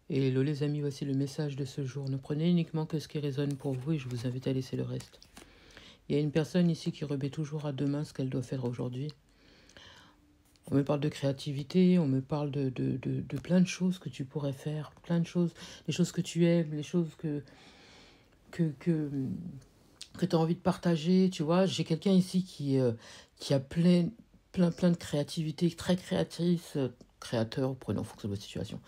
Et hello les amis, voici le message de ce jour. Ne prenez uniquement que ce qui résonne pour vous et je vous invite à laisser le reste. Il y a une personne ici qui remet toujours à demain ce qu'elle doit faire aujourd'hui. On me parle de créativité, on me parle de plein de choses que tu pourrais faire, plein de choses, les choses que tu aimes, les choses que, que, que tu as envie de partager, tu vois. J'ai quelqu'un ici qui a plein de créativité, très créatrice, créateur, prenons en fonction de votre situation.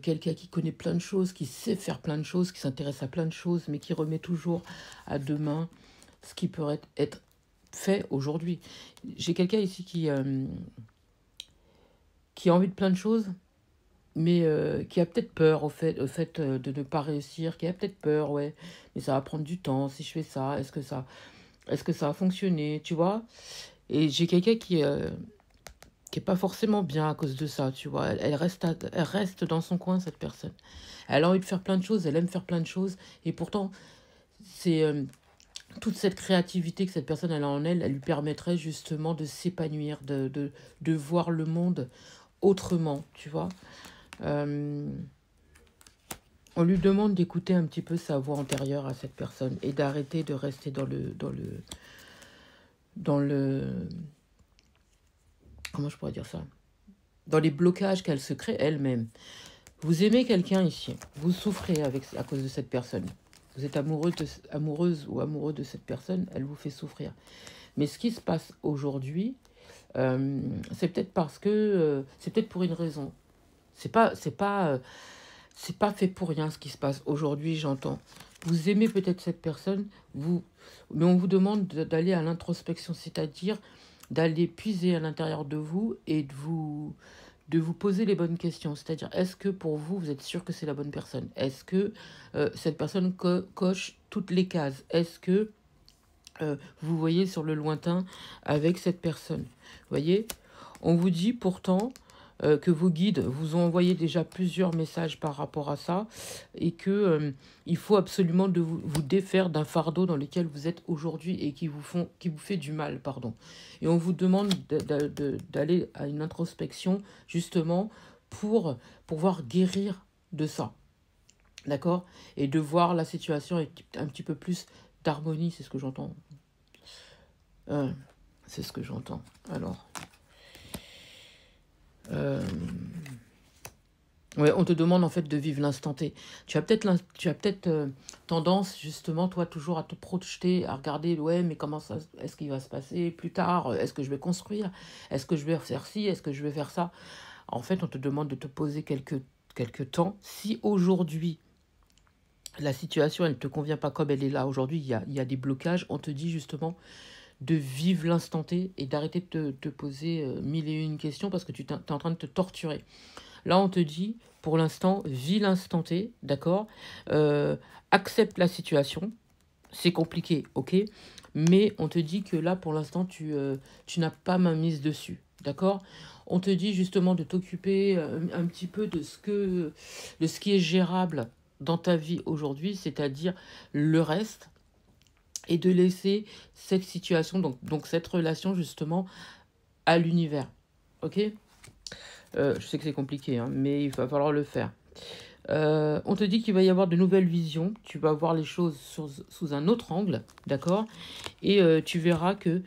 Quelqu'un qui connaît plein de choses, qui sait faire plein de choses, qui s'intéresse à plein de choses, mais qui remet toujours à demain ce qui pourrait être fait aujourd'hui. J'ai quelqu'un ici qui a envie de plein de choses, mais qui a peut-être peur au fait de ne pas réussir, qui a peut-être peur, ouais, mais ça va prendre du temps, si je fais ça, est-ce que ça va fonctionner, tu vois. Et j'ai quelqu'un qui est pas forcément bien à cause de ça, tu vois. Elle reste dans son coin, cette personne. Elle a envie de faire plein de choses, elle aime faire plein de choses, et pourtant, c'est toute cette créativité que cette personne elle a en elle, elle lui permettrait justement de s'épanouir, de voir le monde autrement, tu vois. On lui demande d'écouter un petit peu sa voix antérieure à cette personne et d'arrêter de rester dans le, comment je pourrais dire ça? Dans les blocages qu'elle se crée elle-même. Vous aimez quelqu'un ici, vous souffrez à cause de cette personne. Vous êtes amoureuse ou amoureux de cette personne, elle vous fait souffrir. Mais ce qui se passe aujourd'hui, c'est peut-être parce que c'est peut-être pour une raison. C'est pas fait pour rien ce qui se passe aujourd'hui, j'entends. Vous aimez peut-être cette personne, mais on vous demande d'aller à l'introspection, c'est-à-dire d'aller puiser à l'intérieur de vous et de vous poser les bonnes questions. C'est-à-dire, est-ce que pour vous, vous êtes sûr que c'est la bonne personne? Est-ce que cette personne coche toutes les cases? Est-ce que vous voyez sur le lointain avec cette personne? Vous voyez, on vous dit pourtant que vos guides vous ont envoyé déjà plusieurs messages par rapport à ça et que il faut absolument vous défaire d'un fardeau dans lequel vous êtes aujourd'hui et qui vous fait du mal, pardon. Et on vous demande d'aller à une introspection justement pour pouvoir guérir de ça, d'accord? Et de voir la situation avec un petit peu plus d'harmonie, c'est ce que j'entends. C'est ce que j'entends. Alors, ouais, on te demande en fait de vivre l'instant T. Tu as peut-être tendance justement toi toujours à te projeter, à regarder, ouais, mais comment ça, est-ce qu'il va se passer plus tard? Est-ce que je vais construire? Est-ce que je vais faire ci? Est-ce que je vais faire ça? En fait, on te demande de te poser quelques temps. Si aujourd'hui la situation elle ne te convient pas comme elle est là aujourd'hui, il y a des blocages, on te dit justement de vivre l'instant T et d'arrêter de te poser mille et une questions parce que tu es en train de te torturer. Là, on te dit, pour l'instant, vis l'instant T, d'accord? Accepte la situation. C'est compliqué, ok? Mais on te dit que là, pour l'instant, tu n'as pas main mise dessus, d'accord? On te dit justement de t'occuper un petit peu de ce qui est gérable dans ta vie aujourd'hui, c'est-à-dire le reste, et de laisser cette situation, donc cette relation justement, à l'univers, ok? Je sais que c'est compliqué, hein, mais il va falloir le faire. On te dit qu'il va y avoir de nouvelles visions, tu vas voir les choses sous un autre angle, d'accord? Et tu verras que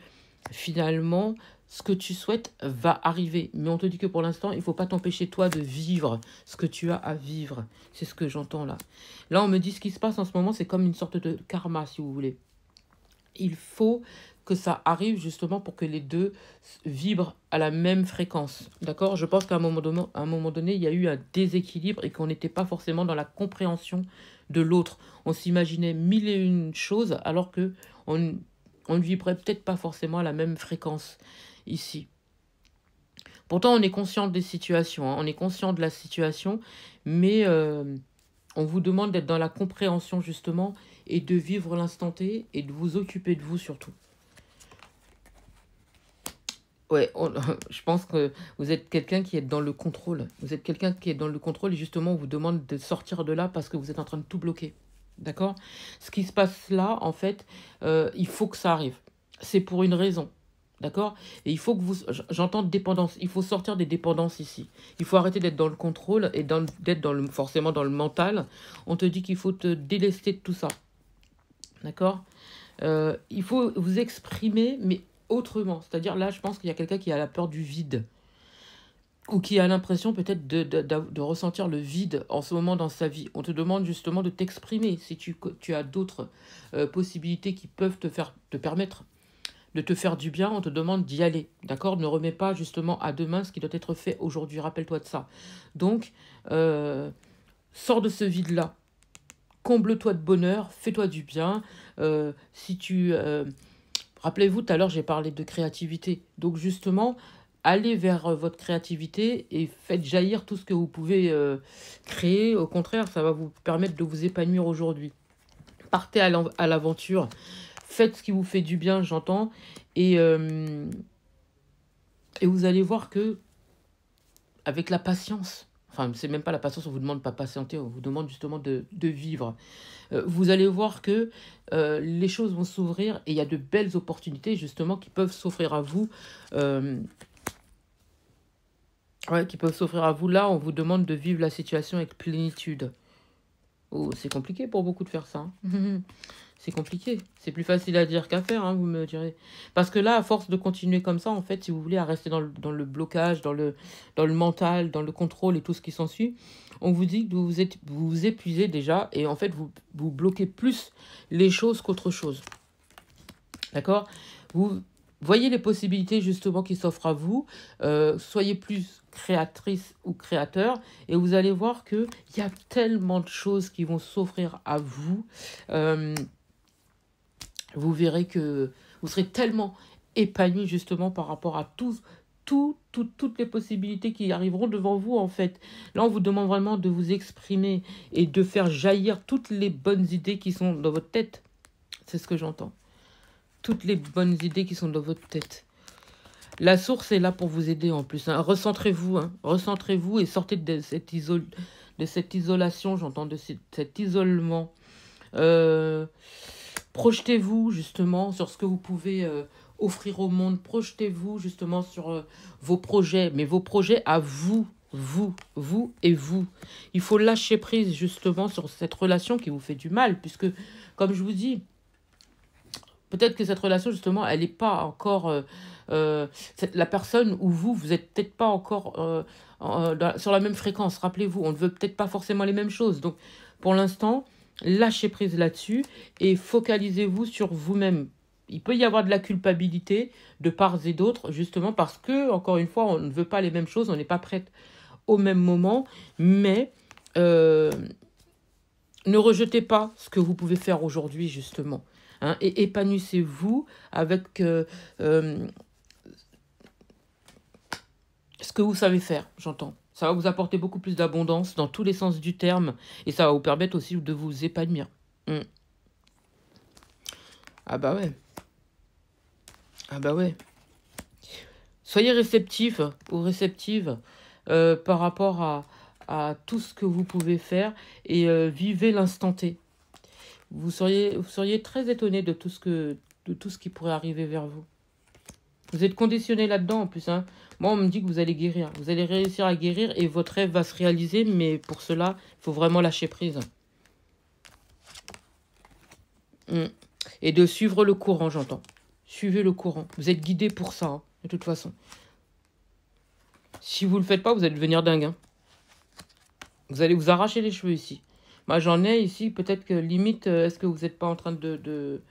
finalement, ce que tu souhaites va arriver. Mais on te dit que pour l'instant, il ne faut pas t'empêcher toi de vivre ce que tu as à vivre. C'est ce que j'entends là. Là, on me dit ce qui se passe en ce moment, c'est comme une sorte de karma, si vous voulez. Il faut que ça arrive justement pour que les deux vibrent à la même fréquence. D'accord? Je pense qu'à un moment donné, il y a eu un déséquilibre et qu'on n'était pas forcément dans la compréhension de l'autre. On s'imaginait mille et une choses alors que on ne vibrait peut-être pas forcément à la même fréquence ici. Pourtant, on est conscient des situations, hein, on est conscient de la situation, mais on vous demande d'être dans la compréhension justement et de vivre l'instant T et de vous occuper de vous surtout. Ouais, je pense que vous êtes quelqu'un qui est dans le contrôle. Vous êtes quelqu'un qui est dans le contrôle et justement on vous demande de sortir de là parce que vous êtes en train de tout bloquer. D'accord? Ce qui se passe là, en fait, il faut que ça arrive. C'est pour une raison. D'accord? Et il faut que vous... J'entends dépendance. Il faut sortir des dépendances ici. Il faut arrêter d'être dans le contrôle et d'être forcément dans le mental. On te dit qu'il faut te délester de tout ça. D'accord? Il faut vous exprimer, mais autrement. C'est-à-dire, là, je pense qu'il y a quelqu'un qui a la peur du vide. Ou qui a l'impression peut-être de ressentir le vide en ce moment dans sa vie. On te demande justement de t'exprimer. Si tu as d'autres possibilités qui peuvent te permettre de te faire du bien, on te demande d'y aller. D'accord? Ne remets pas justement à demain ce qui doit être fait aujourd'hui. Rappelle-toi de ça. Donc, sors de ce vide-là. Comble-toi de bonheur. Fais-toi du bien. Rappelez-vous, tout à l'heure, j'ai parlé de créativité. Donc, justement, allez vers votre créativité et faites jaillir tout ce que vous pouvez créer. Au contraire, ça va vous permettre de vous épanouir aujourd'hui. Partez à l'aventure. Faites ce qui vous fait du bien, j'entends. Et vous allez voir que, avec la patience, enfin, c'est même pas la patience, on vous demande pas de patienter, on vous demande justement de vivre. Vous allez voir que les choses vont s'ouvrir et il y a de belles opportunités, justement, qui peuvent s'offrir à vous. Qui peuvent s'offrir à vous. Là, on vous demande de vivre la situation avec plénitude. Oh, c'est compliqué pour beaucoup de faire ça. Hein. C'est compliqué. C'est plus facile à dire qu'à faire, hein, vous me direz. Parce que là, à force de continuer comme ça, en fait, si vous voulez, à rester dans le blocage, dans le mental, dans le contrôle et tout ce qui s'ensuit, on vous dit que vous vous épuisez déjà et en fait, vous bloquez plus les choses qu'autre chose. D'accord? Vous voyez les possibilités justement qui s'offrent à vous. Soyez plus créatrice ou créateur et vous allez voir qu'il y a tellement de choses qui vont s'offrir à vous. Vous verrez que vous serez tellement épanoui justement par rapport à toutes les possibilités qui arriveront devant vous en fait. Là, on vous demande vraiment de vous exprimer et de faire jaillir toutes les bonnes idées qui sont dans votre tête. C'est ce que j'entends. Toutes les bonnes idées qui sont dans votre tête. La source est là pour vous aider en plus. Hein. Recentrez-vous. Hein. Recentrez-vous et sortez de cette isolation, j'entends, de cet isolement. Projetez-vous justement sur ce que vous pouvez offrir au monde. Projetez-vous justement sur vos projets. Mais vos projets à vous. Vous et vous. Il faut lâcher prise justement sur cette relation qui vous fait du mal. Puisque, comme je vous dis, peut-être que cette relation, justement, elle n'est pas encore... la personne ou vous n'êtes peut-être pas encore sur la même fréquence. Rappelez-vous, on ne veut peut-être pas forcément les mêmes choses. Donc, pour l'instant, lâchez prise là-dessus et focalisez-vous sur vous-même. Il peut y avoir de la culpabilité de part et d'autre, justement parce que, encore une fois, on ne veut pas les mêmes choses, on n'est pas prête au même moment. Mais ne rejetez pas ce que vous pouvez faire aujourd'hui, justement. Hein, et épanouissez-vous avec ce que vous savez faire, j'entends. Ça va vous apporter beaucoup plus d'abondance dans tous les sens du terme. Et ça va vous permettre aussi de vous épanouir. Ah bah ouais. Ah bah ouais. Soyez réceptif ou réceptive par rapport à tout ce que vous pouvez faire. Et vivez l'instant T. Vous seriez très étonné de tout ce qui pourrait arriver vers vous. Vous êtes conditionné là-dedans en plus. Hein. Moi, on me dit que vous allez guérir. Vous allez réussir à guérir et votre rêve va se réaliser. Mais pour cela, il faut vraiment lâcher prise. Et de suivre le courant, j'entends. Suivez le courant. Vous êtes guidé pour ça, hein, de toute façon. Si vous ne le faites pas, vous allez devenir dingue. Hein. Vous allez vous arracher les cheveux ici. Moi, j'en ai ici. Peut-être que limite, est-ce que vous n'êtes pas en train de...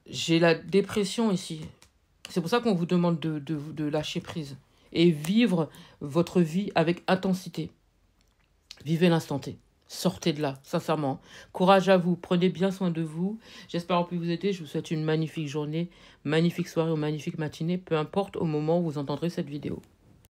J'ai la dépression ici. C'est pour ça qu'on vous demande de lâcher prise. Et vivre votre vie avec intensité. Vivez l'instant T. Sortez de là, sincèrement. Courage à vous. Prenez bien soin de vous. J'espère avoir pu vous aider. Je vous souhaite une magnifique journée, magnifique soirée ou magnifique matinée. Peu importe au moment où vous entendrez cette vidéo.